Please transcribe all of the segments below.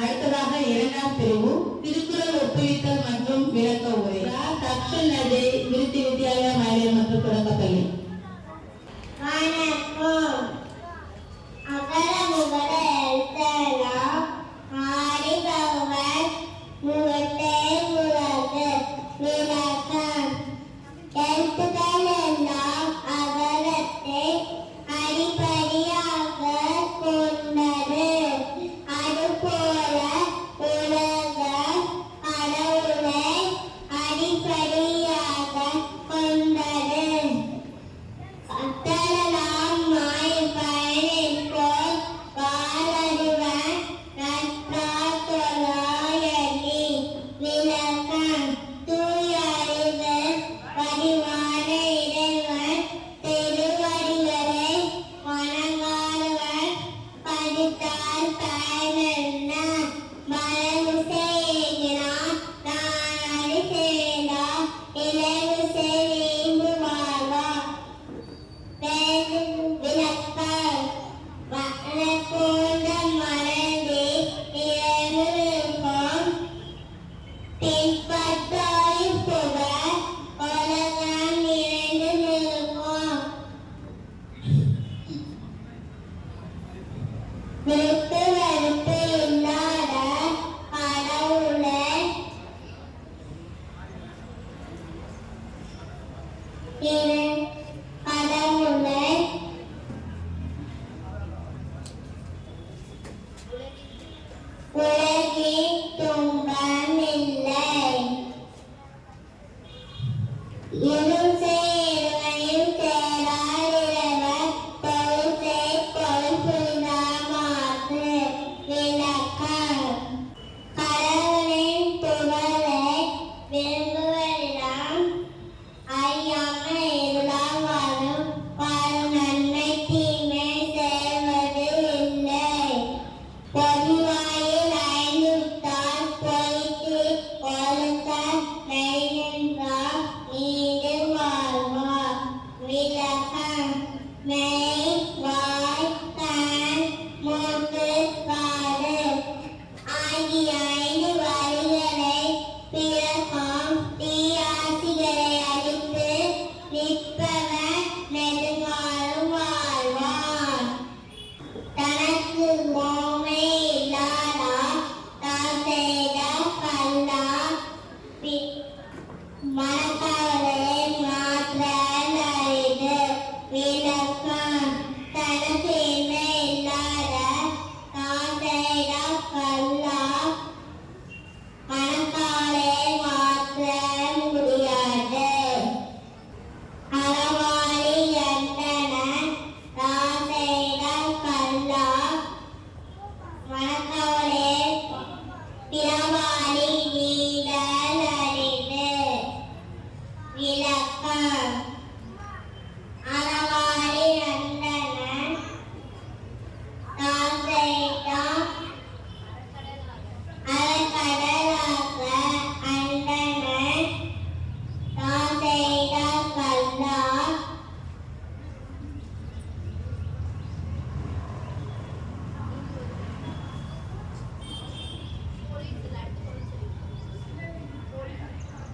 அடுத்ததாக இரண்டாம் பிரிவு திருக்குறள் ஒப்புவித்தல் மற்றும் விளக்க உரை. தக்ஷன் நஜை விருத்தி வித்யாலயா மகளிர் மற்றும் தொடக்கப்பள்ளி. வணக்கம். அகர முதல எழுத்தெல்லாம் ஆதி பகவன் முதற்றே உலகு. விளக்கம். எழுத்துக்கள் எல்லாம் அகரத்தை அடிப்படையாக கொண்டது. அதுபோல உலகம் கடவுளை அடிப்படையாக கொண்டது. கற்றலாம் மாய் பயனிற்போல் வாழறிவன் நற்றார் தொழாயடி. விளக்கம். தூய அறிவு வடிவான இறைவன் திருவடிகளை வணங்காதவன் படித்தால் பயனென்ன? மலர்வு செய்கிறான் நானடி செய்தா இளைவு செய்து வாழ்வா. விளக்கம். வளர்போன்ற மலர்ந்து இறைவிருப்பம் பின்பற்றாய் புகழ் உலகம் நிறைந்து நிற்கும். விருப்பு வெறுப்பு இல்லாத கடவுளை கடவுளை உலகில் துன்பம் இல்லை. இருள் செய்வனையும் தேரார் இறைவன் பொருள் செய் பொருள் புரிந்தாமாற்று. விளக்கம். கடவுளின் புகழை விரும்புவரிடம் அறியாமல் இருளால் வாழும் நன்மை தீமை செய்வது இல்லை. பொதுவாயில் ஐந்து விட்டால் பொய்த்து ஒழுக்க மெய்நின்றால் நீடு வாழ்வார். விளக்கம். மெய் வாய் கண் மூக்கு காது ஆகிய ஐந்து வரிகளை பிறக்கும் தீயாசிகளை அழித்து நிற்பவன் நெடுங்காலம் வாழ்வான். தனக்கு மோமை இல்லாதா தான் செய்த கல்லா மனக்கவலை மாற்ற அரிது. விளக்கம். தனக்கு இன்மை இல்லாத தான் செய்த கல்லா மனக்கவலை மாற்ற முடியாது. அறவாளி என்றன தான் செய்த கல்லா மனக்கவலை பிறவாளி நீடல் அரிது. விளக்கம். அறவாளி என்றன தான் செய்த அறக்கடலாக அண்டன தான் செய்த கல்லா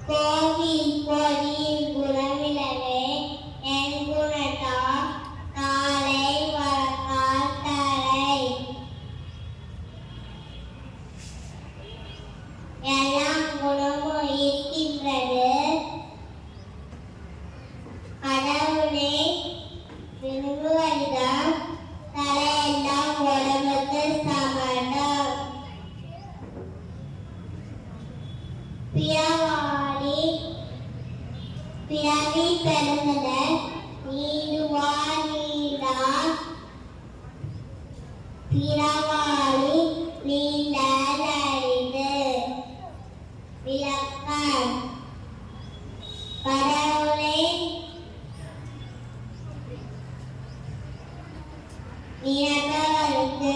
கோவில் பொறியில் குணமிலவே என் குணத்தா காலை வழக்கால் தலை. எல்லாம் குணமும் இருக்கின்றது. கடவுளை விரும்புவரிடம் தலையெல்லாம் உடம்புக்கு சமணம். பிறவாளி பிறவி பெருந்தல் நீடுவா நீடா. பிறவாளி நீண்டல் அரிது. விளக்கம். கடவுளை நினைப்பவருக்கு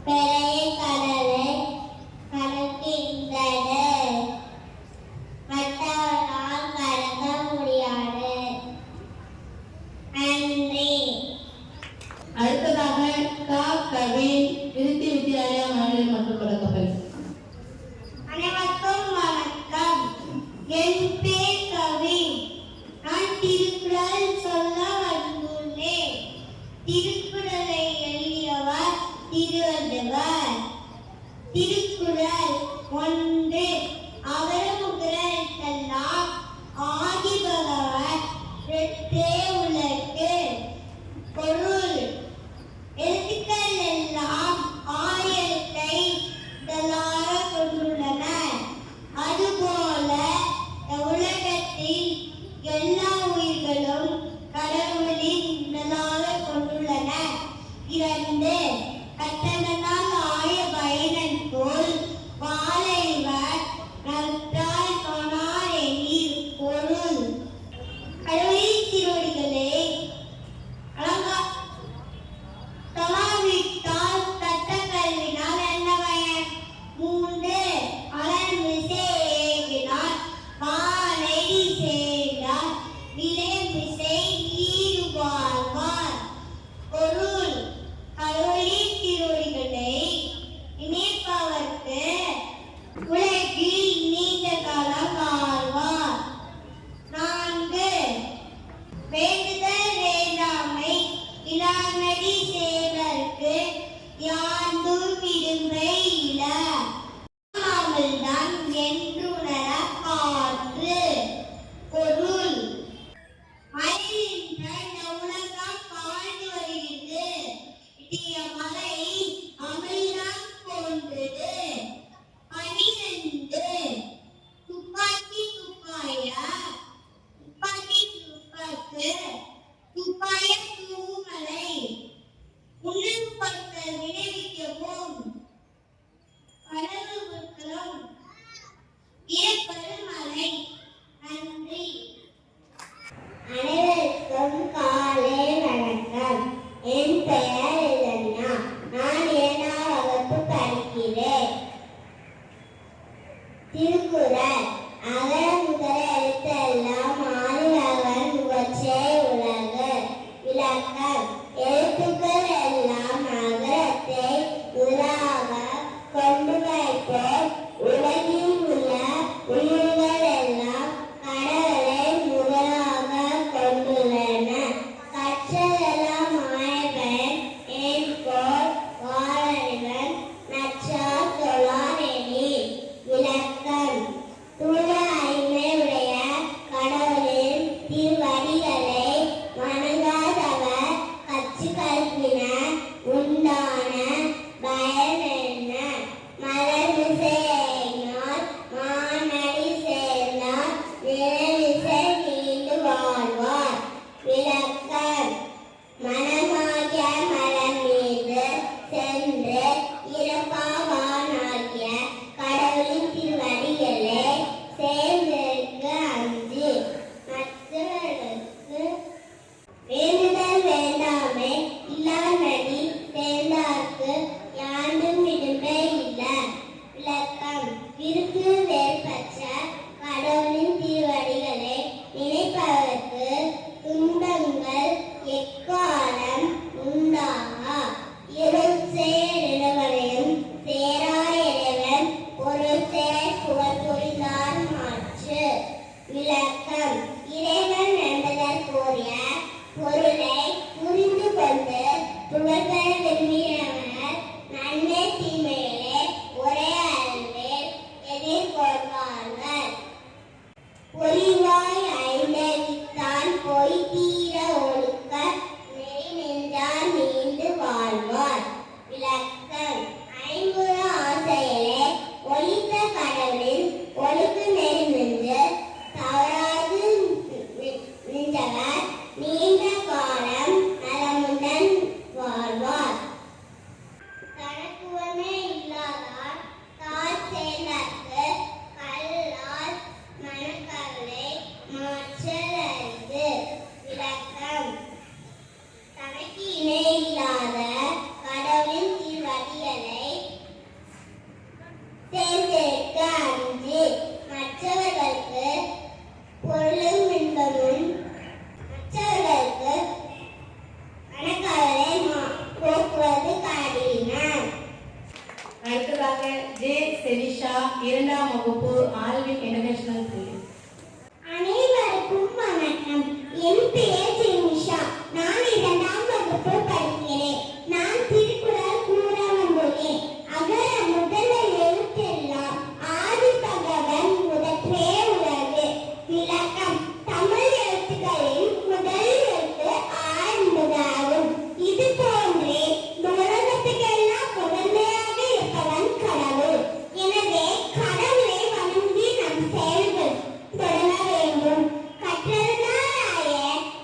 பெரிய கடலை கணக்கின்ற கவின் விருத்தி வித்யாலயா மகளிர் மற்றும் தொடக்கப்பள்ளி. அனைவருக்கும் வணக்கம். என் பேர் கவி. நான் திருக்குறள் சொல்ல வந்துள்ளேன். திருக்குறளை எழுதியவர் திருவள்ளுவர். திருக்குறள் 1. அகரமுகரத்தெல்லாம் ஆதி பகவன் இரட்டே உலகு. பொருள்: எழுத்துக்கள் எல்லாம் ஆயிரத்தை இதழாக கொண்டுள்ளன. அதுபோல உலகத்தில் எல்லா உயிர்களும் கடவுளின் இதழாக கொண்டுள்ளன. 2. கட்டணனால் ஆய பயனன் போல் வாழைவர் நற்றால் காணார் எனில். பொருள்: கடவுளின் திருவடிகளை தொழாவிட்டால் தட்ட கல்வினால் என்ன பயன்? 3. அலன் மிசை ஏகினால் வானடி சேர்ந்தால் விலை மிசை நீர் வாழ்வார். பொருள்: கடவுளின் திருவடிகளை நினைப்பவர்க்கு உலகில் நீண்ட காலம் வாழ்வார். 4. வேண்டுதல் வேண்டாமை இலானடி சேர்வர்க்கு யாண்டும் இடும்பை இல. தான் என்றுணர காற்று. பொருள்: மழையின்ற இந்த உலகம் வாழ்ந்து வருகிறது. இடிய மழை அமிழ்தம் போன்றது. 12. துப்பாக்கி துப்பாய துப்பாக்கி துப்பாக்கு துப்பாய தூமலை. உணவு பொருட்கள் விளைவிக்கவும் கடவு பொருட்களும் ஏற்படும் மழை. நன்றி. அனைவருக்கும் காலை வணக்கம். என் பெயர் இலன்யா. நான் 7ஆம் வகுப்பு படிக்கிறேன். திருக்குறள்: அகர முதல எழுத்தெல்லாம் ஆதிபகவன் முதற்றே உலகு. விளக்கம்: எழுத்துக்கள் எல்லாம் அகரத்தை முதலாக கொண்டு வைப்போம். உலகில் உள்ள உயிர்கள் எல்லாம் கடவுளை முதலாக கொண்டுள்ளன. கற்றதெல்லாம் மாயவன் என்போல் வாழவன் நற்றால் தொழார் எனில். விளக்கம்: தூய ஐமை உடைய கடவுளின் திருவடிகளை வணங்காதவர் கற்று கல்வினர் உண்டான பயன் என்ன? மலர்மிசை ஏகினால் மானடி சேர்ந்தால் நிலமிசை நீண்டு வாழ்வார். விளக்கம்: மனமாகிய மலர் மீது சென்று இறப்பாவானாகிய கடவுளின் திருவடிகளை சேர்ந்ததற்கு அஞ்சி மற்றவர்களுக்கு வேண்டுதல் வேண்டாமை இல்லானடி சேர்ந்தார்க்கு யாண்டும் இடும்பை இல்ல. விளக்கம்: விருப்பு வேறுபற்ற கடவுளின் திருவடிகளை நினைப்பவர்க்கு துன்பங்கள் எக்காலம் உண்டாகா. இருள் சேர் இறைவனையும் சேரா இறைவன் பொருள் சேர் புகழ் புரிந்தார் மாற்று. விளக்கம்: இறைவன் என்பதற்குரிய பொருளை புரிந்து கொண்டு புகழ்பெற விரும்பினவர் நன்மை தீமைகளை ஒரே அளவில் எதிர்கொள்வார்கள். பொறிவாய் ஐந்தவித்தான் பொய் தீர ஒழுக்க நெறி நின்றார் நீண்டு வாழ்வார். விளக்கம்: ஐம்புற ஆசையிலே ஒழித்த கடவுளின் ஒழுக்க நெறி நின்று தவறாது நின்றவர் நீண்ட காலம் நலமுடன் வாழ்வார். இரண்டாம் வகுப்பு ஆல்வின் இன்டர்நேஷனல் ஸ்கூல். அனைவருக்கும் வணக்கம். என் பெயர் ஜெனிஷா. நான் 2ஆம் வகுப்பு படிக்கிறேன். நான் திருக்குறள் கூற வந்துள்ளேன். அகர முதல எழுத்தெல்லாம் ஆதி பகவன் முதற்றே உலகு. விளக்கம்: தமிழ் எழுத்துக்களில் முதல் எழுத்து ஆ என்பதாகும். இது போன்றே உலகத்துக்கெல்லாம் முதன்மையாக இருப்பவன் கடவுள். எனவே கடவுளை வணங்கி நம் செயல்கள் தொடர வேண்டும். கற்றதனாலாய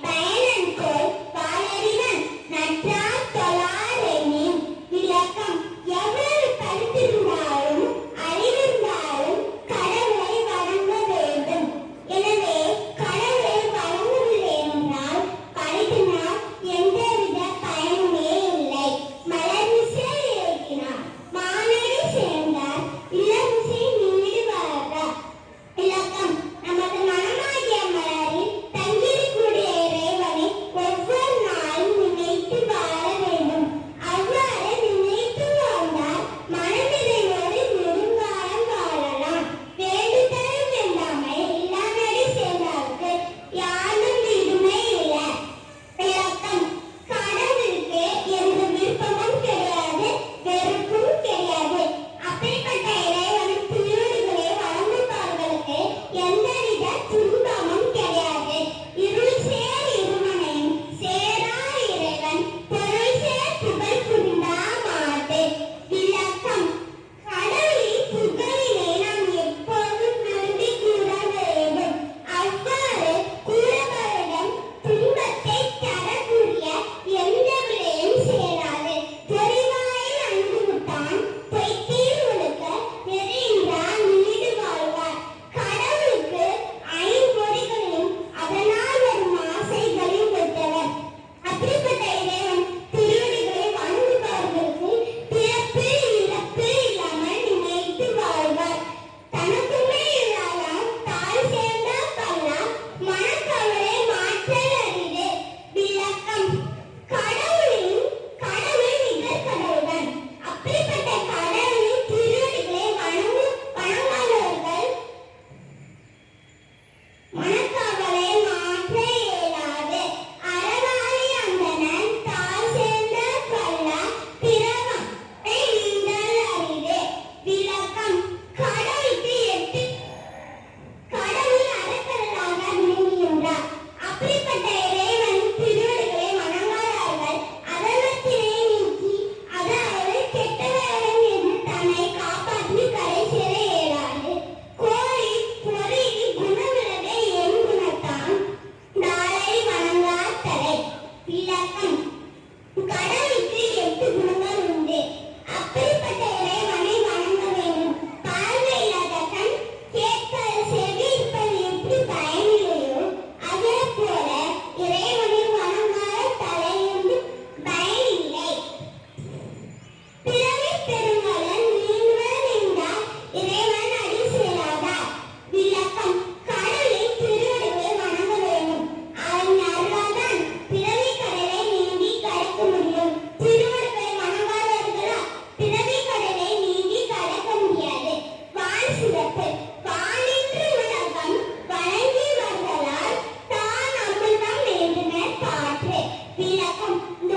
பயனன்கொள் வாழறிவன் நற்றார் தொழாரெனின். விளக்கம்: எவ்வளவு படித்திருந்தாலும் அறிவிருந்தாலும் கடவுளை வணங்க வேண்டும். எனவே கடவுளை வணங்கவில்லை என்றால் படித்தினால் எந்தவித பயனுமே இல்லை. மலர்மிசை எழுதினார், மானடி சேர்ந்தார், இளமிசை நீடு வளர்ந்தார். விளக்கம்: நமது மனமாகிய மலரில் தங்கியிருக்கக்கூடிய இறைவனை ஒவ்வொரு நாளும் நினைத்து வாழ வேண்டும். அவ்வாறு நினைத்து வாழ்ந்தால் மனநிறைவோடு நெடுங்காலம் வாழலாம். வேண்டுதலும் வேண்டாமை இல்லாமடி சேர்ந்தார்க்கு யாரும் விடுமை இல்லை. விளக்கம்: கடவுளுக்கு எந்த விருப்பமும் கிடையாது, வெறுப்பும் கிடையாது. அப்படிப்பட்ட இறைவனின் திருவடிகளை வணங்குபவர்களுக்கு எந்தவித துன்பமும் கிடையாது. இருள் சேர் இருமனையும் சேரா இறைவன் பொருள் சேர் புகழ் புரிந்தா மாட்டு. விளக்கம்: கடவுளின் புகழினை நாம் எப்போதும் விரும்பி கூற வேண்டும். அவ்வாறு கூறுபவரிடம் துன்பத்தை தரக்கூடிய எந்த விளையும் சேராது. பொறிவாயில் அன்புவிட்டான் பொய்த்தீர் ஒழுக்க நெறியின்றான் நீடு வாழ்வார். கடவுளுக்கு ஐம்பொறிகளையும் அதனால் வரும் ஆசைகளையும் கொடுத்தவர். அப்படிப்பட்ட இறைவன் திருவடிகளை வணங்குபவர்களுக்கு பிறப்பு இறப்பு இல்லாமல் நினைத்து வாழ்வார். தனக்குமே இல்லாதால் தாய் சேர்ந்தால் பல்லார் மனக்கவலை மாற்றல் அரிது. விளக்கம்: கடவுள் நிகர் கடவுள்தான். அப்படிப்பட்ட கடவுளின் திருவடிகளை வணங்காதவர்கள் மனக்கவலை மாற்ற இயலாது. அறவாளி அந்தணன் தாய் சேர்ந்த பல்லார் பிறவத்தை நீந்தல் அரிது. விளக்கம்: கடவுள் அறக்கடலாக விளங்குகின்றார். அப்படிப்பட்ட இறைவனின் திருவடிகளை வணங்காதவர்கள் அதர்மத்தினை நீக்கி, அதாவது கெட்டவர்கள் என்று தன்னை காப்பாற்றி கரை சேர இயலாது. கோழி பொறி குணவிலகை என் குணத்தான் நாளை வணங்கார் தலை. விளக்கம்: கடவுளுக்கு 8 குணங்கள் உண்டு. அப்படிப்பட்ட இறைவனை வணங்க வேண்டும். பார்வை இல்லாத கண், கேட்காத செவி இருப்பது எப்படி பயனில்லையோ அதே போல இறைவனை வணங்காத தலையிருந்து பயனில்லை. பிறவி பெருங்கலன் நீங்குவன் என்றால் இறைவன் அடி சேராதா. விளக்கம்: கடவுளின் திருவடிகளை வணங்க வேண்டும். அவன் அருளால்தான் பிறவி கடலை நீங்கி கடக்க முடியும். திருவடிகளை வணங்காதவர்களால் பிறவி கடலை நீங்கி கடக்க முடியாது. வான் சிறப்பு: வானின்று உலகம் வணங்கி வருதலால் தான் அமிர்தம் வேண்டுமென பாற்று. விளக்கம்: இந்த